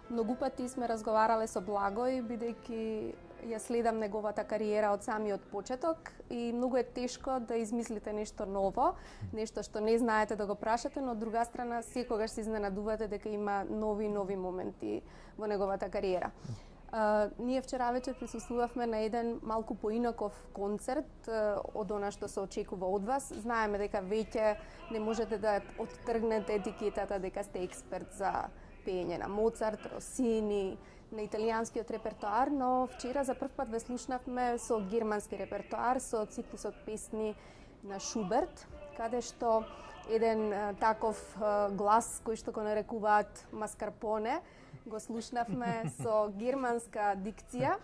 Многу пати сме разговарале со Благој, бидејќи ја следам неговата кариера од самиот почеток и многу е тешко да измислите нешто ново, нешто што не знаете да го прашате, но од друга страна секогаш се изненадувате дека има нови моменти во неговата кариера. Ние вчера вечер присуствувавме на еден малку поинаков концерт од она што се очекува од вас. Знаеме дека веќе не можете да оттргнете етикетата дека сте експерт за пеење на Моцарт, Росини, на италијанскиот репертоар, но вчера за прв пат ве слушнавме со германски репертоар, со циклусот песни на Шуберт, каде што еден таков глас кој што го нарекуваат маскарпоне, го слушнавме со германска дикција.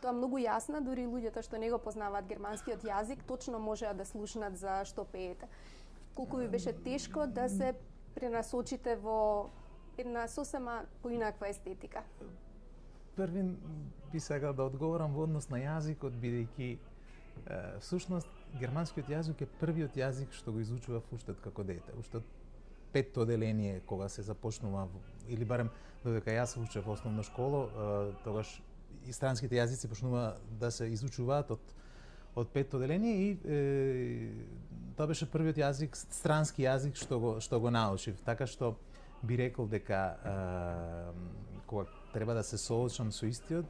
Тоа многу јасна, дури луѓето што не го познаваат германскиот јазик, точно можеа да слушнат за што пеете. Колку ви беше тешко да се пренасочите во една сосема поинаква естетика? Првин би сакал да одговорам во однос на јазикот, бидејќи всушност германскиот јазик е првиот јазик што го изучував уште како дете. Уште од петто оделение кога се започнува, или барем додека јас учев основна школа, тогаш и странските јазици почнува да се изучуваат од петто оделение и тоа беше првиот јазик, странски јазик што го научив, така што би рекол дека кога треба да се соочам со истиот,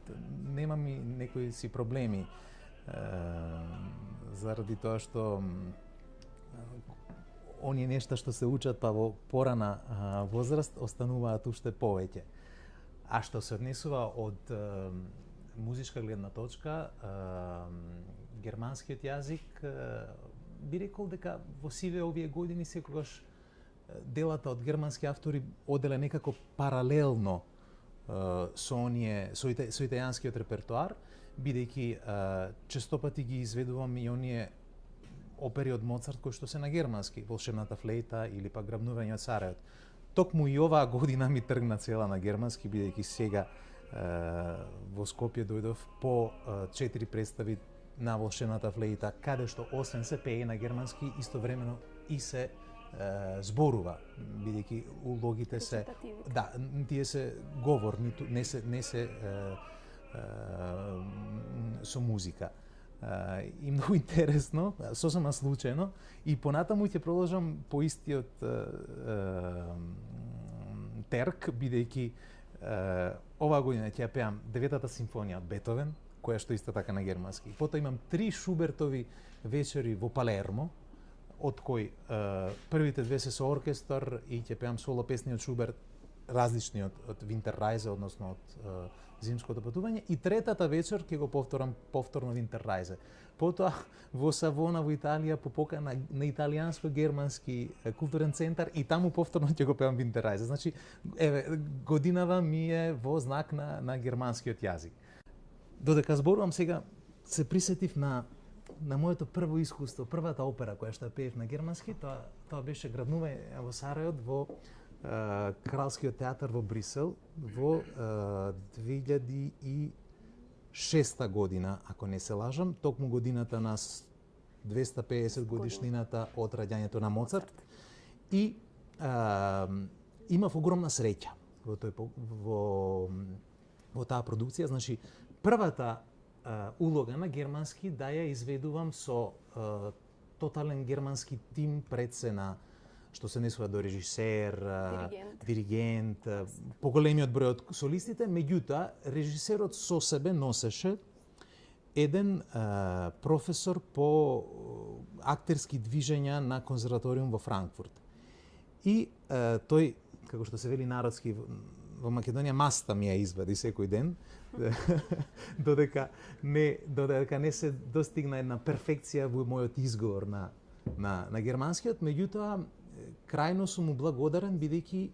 немам и некои си проблеми заради тоа што оние нешта што се учат па во порана возраст остануваат уште повеќе. А што се однесува од музичка гледна точка, германскиот јазик би рекол дека во сиве овие години секогаш делата од германски автори оделе некако паралелно со италијанскиот репертоар, бидејќи честопати ги изведувам и оние опери од Моцарт кои што се на германски, Волшебната флейта или пак Грабнување од Сарајот. Токму и оваа година ми тргна цела на германски, бидејќи сега во Скопје дојдов по 4 представи на Волшебната флейта, каде што освен се пее на германски, истовремено и се зборува, бидејќи улогите се тие се говор, не се со музика. И многу интересно, сосема случајно, и понатаму ќе продолжам по истиот терк, бидејќи оваа година ќе ја пеам 9-та симфонија од Бетовен, која што исто така на германски. Потоа имам 3 Шубертови вечери во Палермо, од кои првите 2 се со оркестар и ќе пеам соло песни од Шуберт, различни од Винтеррајзе, односно од Зимското патување, и третата вечер ќе го повторам повторно Винтеррајзе. Потоа во Савона во Италија по покана на италијанско-германски културен центар и таму повторно ќе го пеам Винтеррајзе. Значи, еве, годинава ми е во знак на германскиот јазик. Додека зборувам сега, се присетив на моето прво искуство, првата опера која што пеев на германски, тоа беше Грабнување во Сарајот во Кралскиот театар во Брисел во 2006 година, ако не се лажам, токму годината на 250 годишнината од раѓањето на Моцарт, и имав огромна среќа во таа продукција. Значи, првата улога на германски да ја изведувам со тотален германски тим пред сцена, што се несува до режисер, диригент, поголемиот број од солистите, меѓутоа режисерот со себе носеше еден професор по актерски движења на конзерваториум во Франкфурт. И тој, како што се вели народски во Македонија, маста ми ја извади секој ден, додека не се достигна една перфекција во мојот изговор на германскиот, меѓутоа крајно сум му благодарен, бидејќи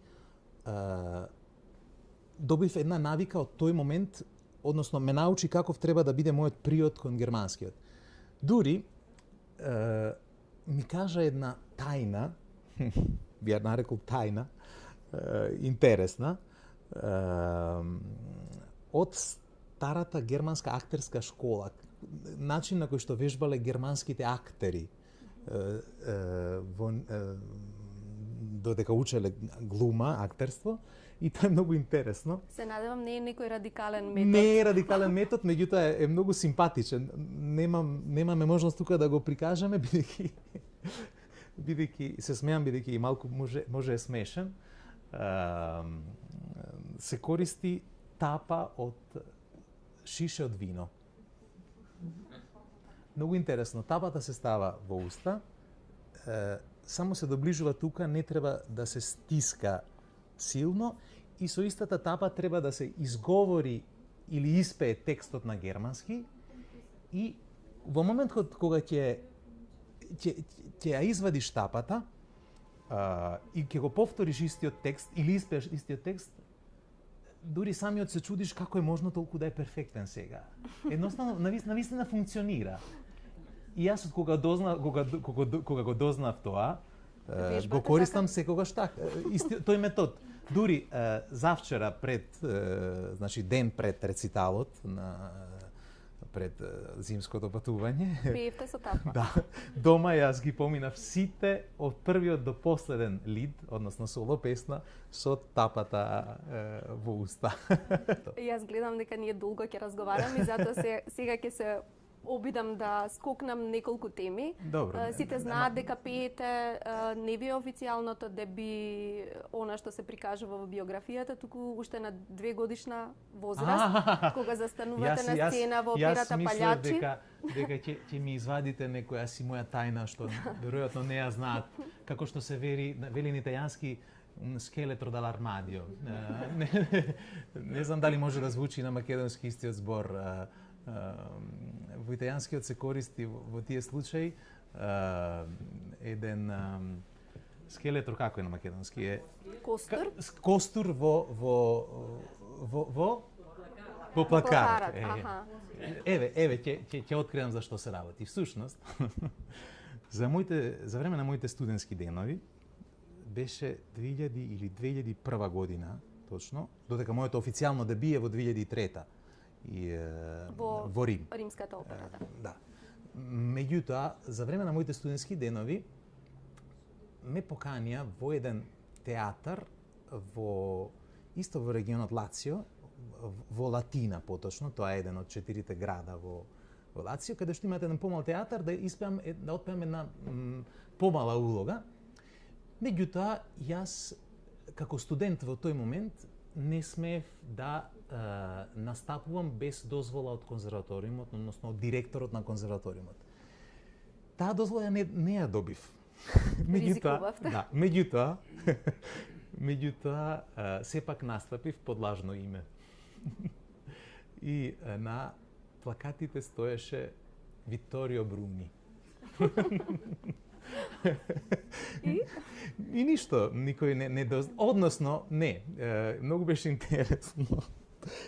добив една навика од тој момент, односно ме научи каков треба да биде мојот приод кон германскиот. Дури ми кажа една тајна, би ја нарекол тајна, интересна, од старата германска актерска школа, начин на кој што вежбале германските актери додека учеле глума, актерство, и тоа е многу интересно. Се надевам не е некој радикален метод. Не е радикален метод, меѓутоа е многу симпатичен. Немаме можност тука да го прикажеме, бидејќи се смеам, бидејќи и малку може е смешен. Се користи тапа од шише од вино. Многу интересно. Тапата се става во уста, само се доближува тука, не треба да се стиска силно и со истата тапа треба да се изговори или испее текстот на германски и во моментот кога ќе ја извадиш тапата и ќе го повториш истиот текст или испееш истиот текст, дури самиот се чудиш како е можно толку да е перфектен сега. Едноставно, навистина функционира. И јас од кога го дознав тоа, го користам секогаш така. Тој метод. Дури завчера значи ден пред рециталот пред зимското патување. Пеевте со тапа. Да. Дома јас ги поминав сите од првиот до последен лид, односно соло песна, со тапата во уста. Јас гледам дека ние долго ќе разговараме и затоа сега ќе се обидам да скокнам неколку теми. Добро. Сите знаат дека пеете, не ви е официјалното деби она што се прикажува во биографијата, туку уште на 2 годишна возраст, кога застанувате на сцена во операта Палјачи. Дека ќе ми извадите некоја си моја тајна што веројатно не ја знаат, како што се вели на италијански скелетро dall'armadio. Не знам дали може да звучи на македонски истиот збор. Во италијанскиот се користи во тие случаи еден скелетро, како е на македонски? Е костур. Костур во плакарот. Еве, ќе откриам за што се работи. Всушност, за време на моите студентски денови беше 2000 или 2001 година, точно, додека моето официјално деби е во 2003 и во Рим. Римската опера, да. Меѓутоа, за време на моите студентски денови ме поканија во еден театар исто во регионот Лацио, во Латина поточно, тоа е еден од 4 града во Лацио, каде што имате еден помал театар да отпеам една помала улога. Меѓутоа, јас како студент во тој момент не смеев да настапувам без дозвола од конзерваториумот, односно од директорот на конзерваториумот. Таа дозвола не ја добив. Меѓутоа, сепак настапив под лажно име. И на плакатите стоеше Виторио Бруни. И ништо, никој не односно, не, многу беше интересно.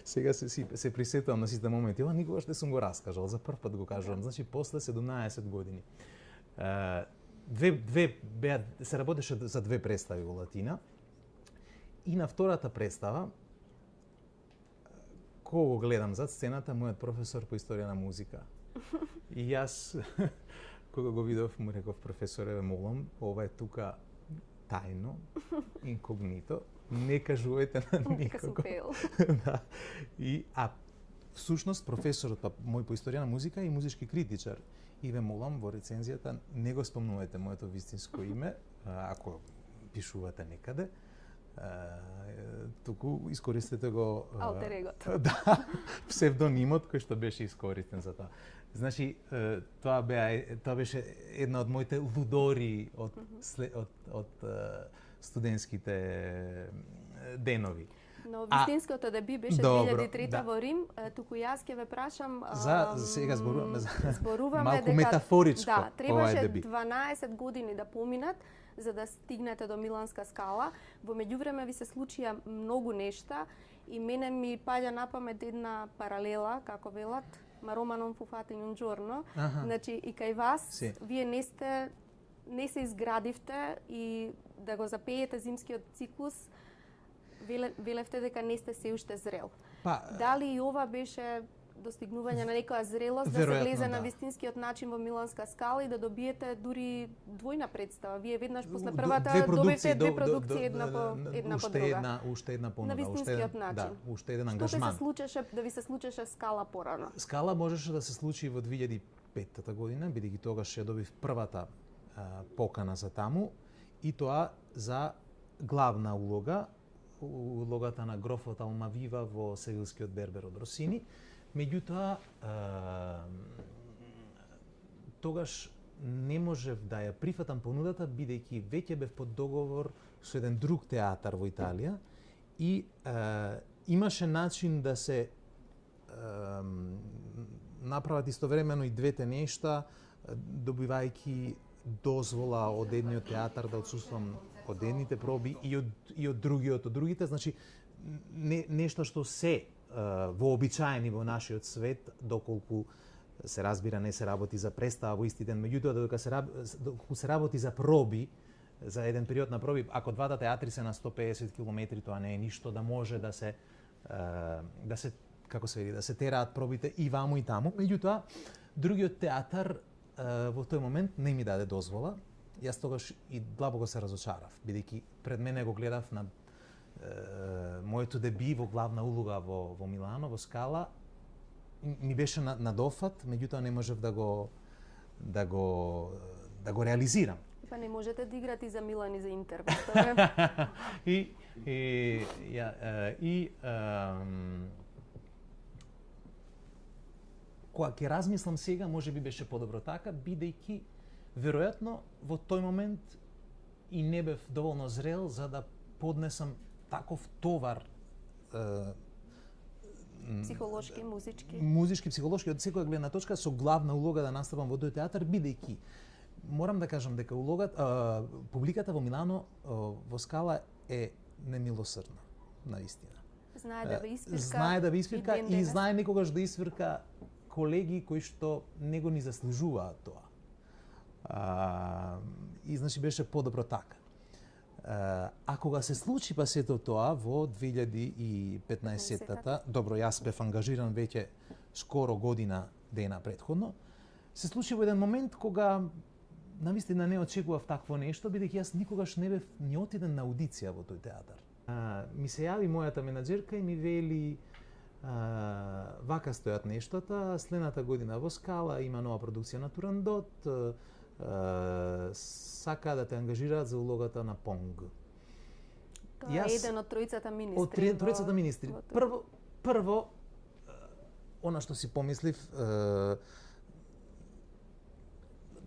Сега се присетувам на сите моменти, ова никогаш не сум го раскажал, за прв пат го кажувам, значи после 17 години. Се работеше за 2 представи во Латина и на втората представа, кога го гледам зад сцената, мојот професор по историја на музика. И јас, кога го видов, му реков, професоре, молам, ова е тука тајно, инкогнито, не кажувајте на никого. Да. Всушност, професорот мој по историја на музика и музички критичар. И ве молам, во рецензијата, не го спомнувате моето вистинско име, ако пишувате некаде, туку искористете го... Алтер егото. Да, псевдонимот кој што беше искористен за тоа. Значи, тоа беше една од моите лудори од студентските денови. Но вистинското деби беше 2003 во Рим, туку јас ќе ве прашам... Сега зборуваме малку дека, метафоричко. Да, требаше 12 години да поминат за да стигнете до Миланска скала. Во меѓувреме ви се случија многу нешта и мене ми паѓа на памет една паралела, како велат, ма Рома non fu fatto in un giorno. Значи и кај вас, вие не сте не се изградивте и да го запеете зимскиот циклус, велевте дека не сте се уште зрел. Дали и ова беше достигнување на некоја зрелост, да се влезе на вистинскиот начин во Миланска скала и да добиете дури двојна представа? Вие веднаш после првата добивте две продукции, една по друга. Уште една понуда. На вистинскиот начин. Да, уште еден ангажман. Што се случеше да ви се случеше скала порано? Скала можеше да се случи во 2005 година, бидејќи тогаш ја добив првата покана за таму, и тоа за главна улогата на грофот Алмавива во Севилскиот Бербер од Росини. Меѓутоа, тогаш не можев да ја прифатам понудата, бидејќи веќе бев под договор со еден друг театар во Италија и имаше начин да се направат истовремено и двете нешта, добивајќи дозвола од едниот театар да отсуствам од едните проби и од другите, значи нешто што се вообичаени во нашиот свет, доколку се разбира не се работи за представа во исти ден, меѓутоа доколку се работи за проби, за еден период на проби, ако двата театри се на 150 км, тоа не е ништо, да може да се како се види, да се тераат пробите и ваму и таму. Меѓутоа, другиот театар во тој момент не ми даде дозвола. Јас тогаш и длабоко се разочарав, бидејќи пред мене го гледав на моето деби во главна улога во Милано, во Скала, ми беше на дофат, меѓутоа не можев да го реализирам. Па не можете да играте и за Милан и за Интер. Кога ќе размислам сега, можеби беше подобро така, бидејќи веројатно во тој момент и не бев доволно зрел за да поднесам таков товар психолошки, музички, психолошки, од секоја гледна точка, со главна улога да настапам во тој театар, бидејќи морам да кажам дека публиката во Милано во Скала е немилосрдна, наистина. Знае да ви испирка и знае некогаш да испирка колеги кои што не го ни заслужуваат тоа. И значи беше подобро така. А кога се случи па сето тоа во 2015-та, добро, јас бев ангажиран веќе скоро година дена претходно, се случи во еден момент кога навистина не очекував такво нешто, бидејќи јас никогаш не бев ни отиден на аудиција во тој театар. Ми се јави мојата менаџерка и ми вели вака стојат нештата, следната година во Скала има нова продукција на Турандот, сака да те ангажираат за улогата на Понг. Тоа е еден од тројцата министри. Од тројцата министри. Прво, она што си помислив,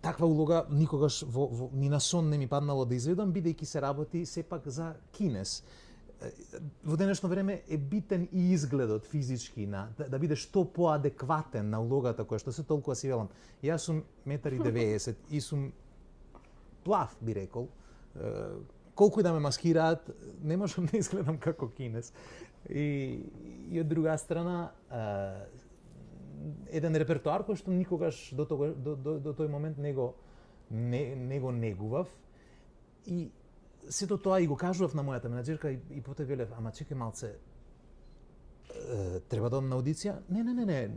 таква улога никогаш ни на сон не ми паднало да изведам, бидејќи се работи сепак за кинес. Во денешно време е битен и изгледот физички да биде што поадекватен на улогата која што се толкува си велам. Јас сум 1,90 и сум плав, би рекол. Колку и да ме маскираат, не можам да изгледам како кинес. И од друга страна, еден репертоар кој што никогаш до тој момент не го негував. И сето тоа и го кажував на мојата менаџерка и потоа велев, ама чекај малце, треба да одам на аудиција? Не,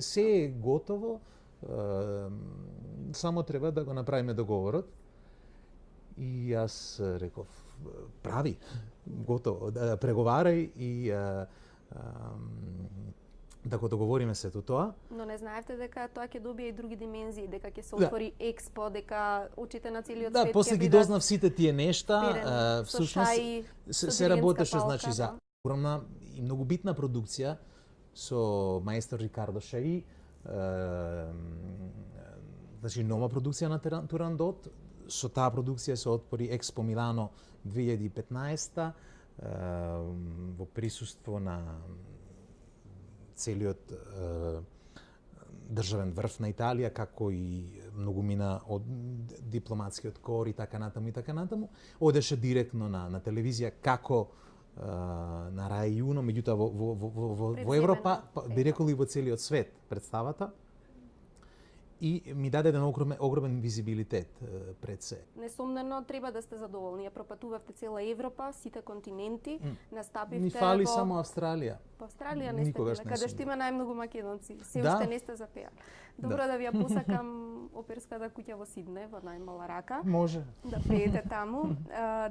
се е готово, само треба да го направиме договорот. И јас реков, прави, готово, преговарај и да го договориме сето тоа. Но не знаевте дека тоа ќе добие и други димензии, дека ќе се отвори експо, дека очите на целиот свет ќе бидат. Да, после ги дознав сите тие нешта, всушност се работеше значи за огромна и многу битна продукција со маестор Рикардо Шаи, значи нова продукција на Турандот. Со таа продукција се отвори Експо Милано 2015 во присуство на целиот државен врв на Италија, како и многумина од дипломатскиот кор и така натаму. Одеше директно на телевизија како на Рај Уно, меѓутоа во Европа, би рекол и во целиот свет представата. и ми даде еден огромен визибилитет пред се. Несомнено треба да сте задоволни. Ја пропатувавте цела Европа, сите континенти, настапивте Ни фали само Австралија. Во Австралија не сте Никогаш биле, не каде сум што има најмногу македонци. Се Да. уште не сте запеа. Добро да ви ја посакам оперската куќа во Сидне, во најмала рака. Може. Да пеете таму.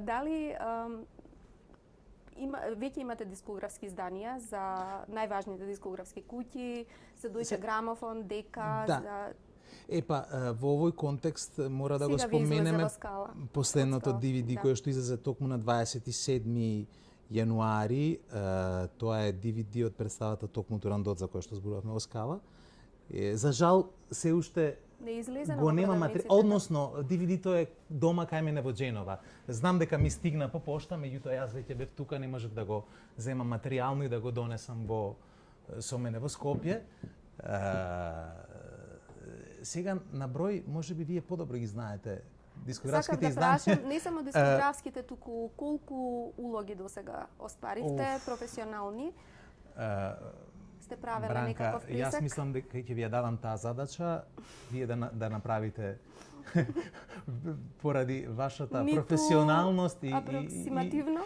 Дали веќе имате дискографски изданија за најважните дискографски куќи, се Дојче Грамофон, Дека, Да. за Епа, во овој контекст мора да го Сега ви излезе споменеме во Скала. последното Од Скала, DVD да. кое што излезе токму на 27 јануари. Тоа е DVD од представата Токму Турандот за која што зборувавме во Скала. За жал се уште Не излезе на го нема продавниците, материјал, односно DVD-то е дома кај мене во Дженова. Знам дека ми стигна по пошта, меѓутоа јас веќе бев тука, не можев да го земам материјално и да го донесам со мене во Скопје. Сега на број, можеби вие подобро ги знаете дискографските Сакам да изданија. прашам, не само дискографските, туку колку улоги до сега остваривте, професионални? Сте правеле Бранка, некаков јас пресек? мислам дека ќе ви ја дадам таа задача, вие да направите поради вашата Ниту професионалност и апроксимативно?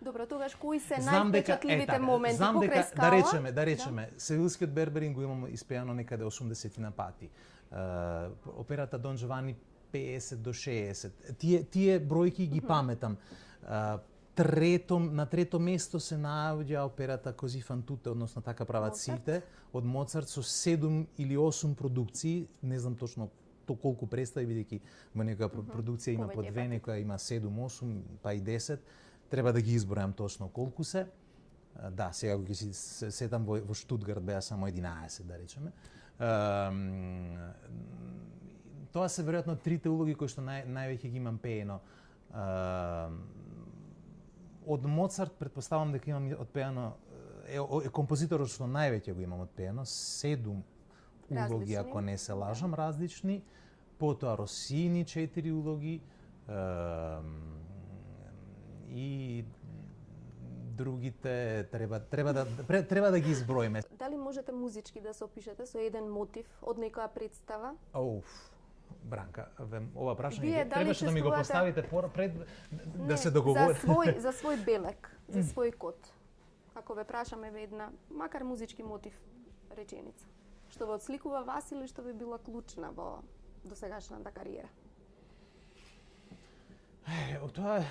Добро, тогаш кои се Знам дека највпечатливите моменти знам покрај дека Скала? да речеме, Севилскиот Берберин го имам испеано некаде 80 на пати. Операта Дон Джовани 50 до 60. Тие бројки ги паметам. На трето место се наоѓа операта Кози фан туте, односно Така прават сите, од Моцарт со 7 или 8 продукции, не знам точно колку представи, бидејќи во некоја продукција има по две, некоја има 7, 8, па и 10. Треба да ги избројам точно колку се. Да, сега го си сетам во Штутгарт беа само 11, да речеме. Тоа се веројатно трите улоги кои што највеќе ги имам пеено. Од Моцарт претпоставам дека имам одпеано, е композиторот што највеќе го имам одпеано, 7 улоги, ако не се лажам, различни. Потоа Росини 4 улоги, и другите треба да ги изброиме. Дали можете музички да се опишете со еден мотив од некоја представа? Бранка, ова прашање Вие дали требаше да ми го чувствувате- поставите пред да се Не, договори. За свој белек, за свој код. Ако ве прашаме една, макар музички мотив, реченица, што ве отсликува вас или што ви била клучна во досегашната кариера? Тоа е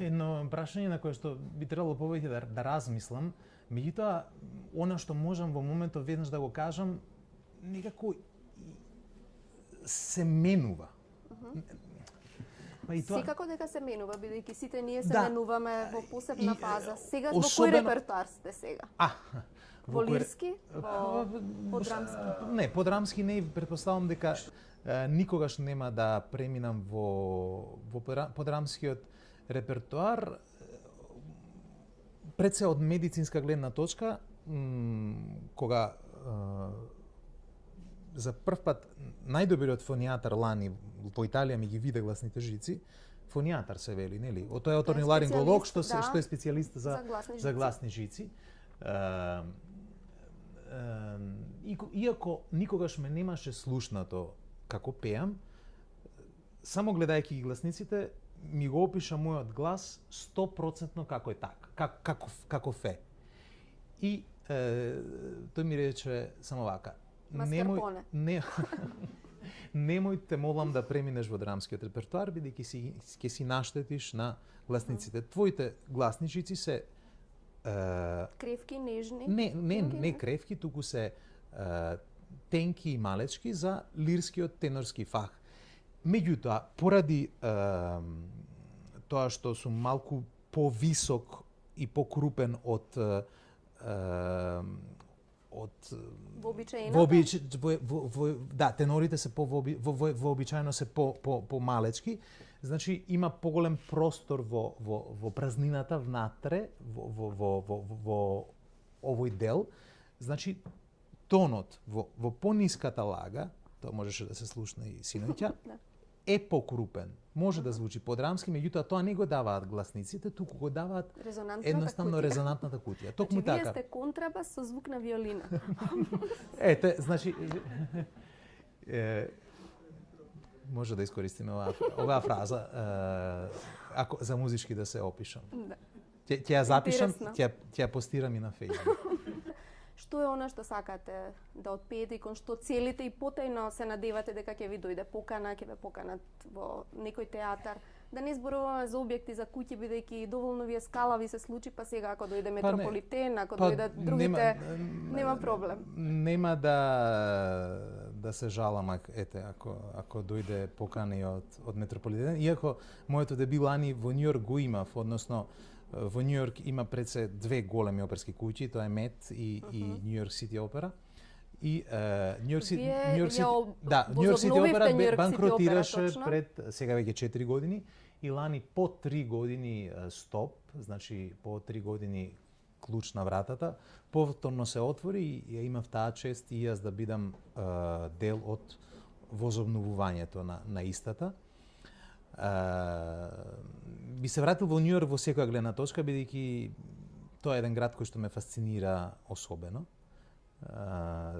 едно прашање на кое што би требало повеќе да размислам. Меѓутоа, она што можам во моментот веднаш да го кажам, некако се менува. Па и тоа... Секако дека се менува, бидејќи сите ние се Да. менуваме во посебна И, фаза. Сега во кој особено- репертоар сте сега? Во кој- лирски? Во подрамски? Не, подрамски не, претпоставам дека никогаш нема да преминам во подрамскиот репертоар. Пред се од медицинска гледна точка, кога за прв пат најдобриот фонијатар лани во Италија ми ги виде гласните жици, фонијатар се вели, нели? Тоа е оториноларинголог што е специјалист за гласни жици. Иако никогаш ме немаше слушнато како пеам, само гледајќи ги гласниците, ми го опиша мојот глас 100% како е така, каков е. И тој ми рече само вака. Немој те молам да преминеш во драмскиот репертоар, бидејќи ќе си наштетиш на гласниците. Твоите гласничици се кревки, нежни? Не кревки, туку се тенки и малечки за лирскиот тенорски фах. Меѓутоа, поради тоа што сум малку повисок и покрупен од да, тенорите се вообичаено се помалечки, значи има поголем простор во празнината внатре во овој дел. Значи тонот во пониската лага, тоа можеше да се слушне и синоќа, е покрупен. Може да звучи подрамски, меѓутоа тоа не го даваат гласниците, туку го даваат едноставно резонантната кутија. Токму така. така. Вие сте контрабас со звук на виолина. Ете, значи може да искористиме оваа фраза ако за музички да се опишам. Да. Ќе ја запишам, ќе ја постирам и на Facebook. Што е она што сакате да отпеете и кон што целите и потајно се надевате дека ќе ви дојде покана, ќе ве поканат во некој театар? Да не зборуваме за објекти, за куќи, бидејќи доволно ви е скалави се случи, па сега ако дојде Метрополитен, ако дојдат другите, нема проблем. Нема да се жалам, ако дојде покани од Метрополитен, иако моето дебилани во Њујорк го имав, односно во Њујорк има пред се две големи оперски куќи, тоа е Мет и Њујорк Сити опера. И Њујорк Сити опера банкротираше пред сега веќе 4 години и лани по 3 години стоп, значи по 3 години клуч на вратата, повторно се отвори и ја имав таа чест и јас да бидам дел од возобновувањето на истата. Би се вратил во Њујорк во секоја гледна точка, бидејќи тоа е еден град кој што ме фасцинира особено.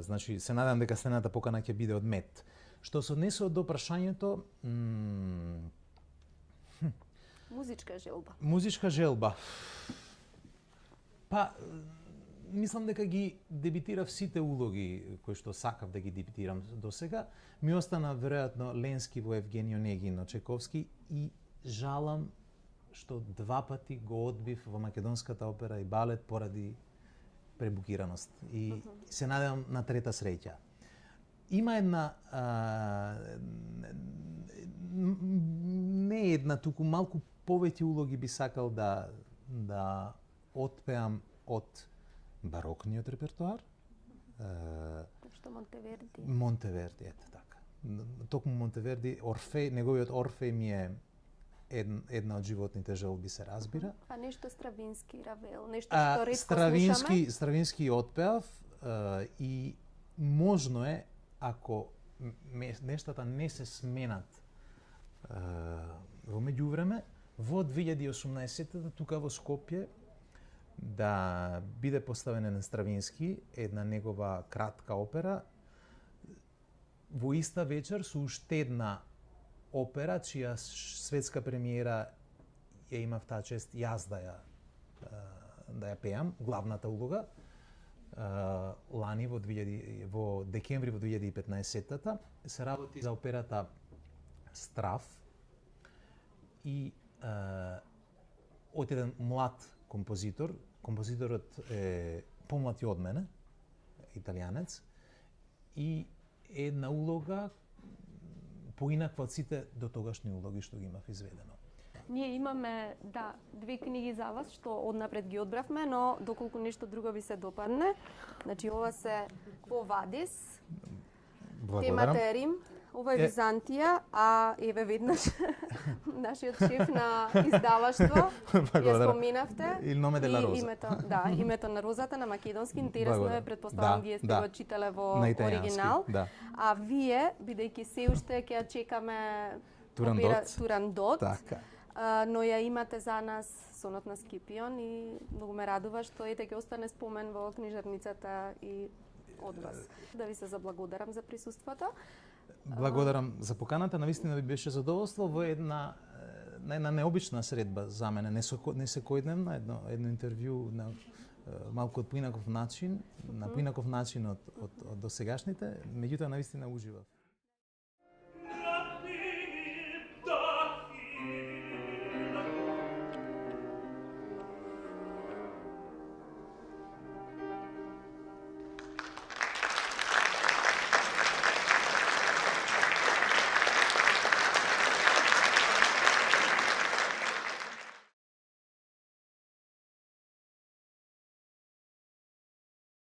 Значи, се надам дека следната покана ќе биде од Мет. Што се однесува до прашањето... Музичка желба. Музичка желба. Па, мислам дека ги дебитирав сите улоги кои што сакав да ги дебитирам до сега. Ми остана веројатно Ленски во Евгениј Онегин од Чајковски и жалам што 2 пати го одбив во македонската опера и балет поради пребукираност. И се надевам на трета среќа. Има една не една, туку малку повеќе улоги би сакал да отпеам од барокниот репертоар. Што Монтеверди. Монтеверди, ете така. Токму Монтеверди, Орфеј, неговиот Орфеј ми е една од животните желби, се разбира. А нешто Стравински, Равел, нешто што ретко слушаме? Стравински отпеав и можно е, ако нештата не се сменат во меѓувреме, во 2018 тука во Скопје да биде поставен на Стравински една негова кратка опера во иста вечер со уште една опера чија светска премиера ја имав таа чест јас да ја пеам, главната улога. Лани во декември во 2015-та се работи за операта Страф и од еден млад композитор. Композиторот е помлад и од мене, италијанец, и една улога поинаква од сите до тогашни улоги што ги имав изведено. Ние имаме, две книги за вас, што однапред ги одбравме, но доколку нешто друго ви се допадне, значи ова се Quo Vadis, темата е Рим, ова е Византија, а еве веднаш нашиот шеф на издаваштво, ја споминавте, Il nome della rosa. Името на розата на македонски, интересно е, предпоставам вие сте го читале во оригинал, а вие, бидејќи се уште ќе ја чекаме Турандот, но ја имате за нас Сонот на Скипион и многу ме радува што ќе остане спомен во книжарницата и од вас. Да ви се заблагодарам за присуството. Благодарам за поканата, навистина ви беше задоволство во една необична средба за мене, не секојдневна, едно интервју на малку од поинаков начин, на поинаков начин од досегашните, меѓутоа навистина уживав.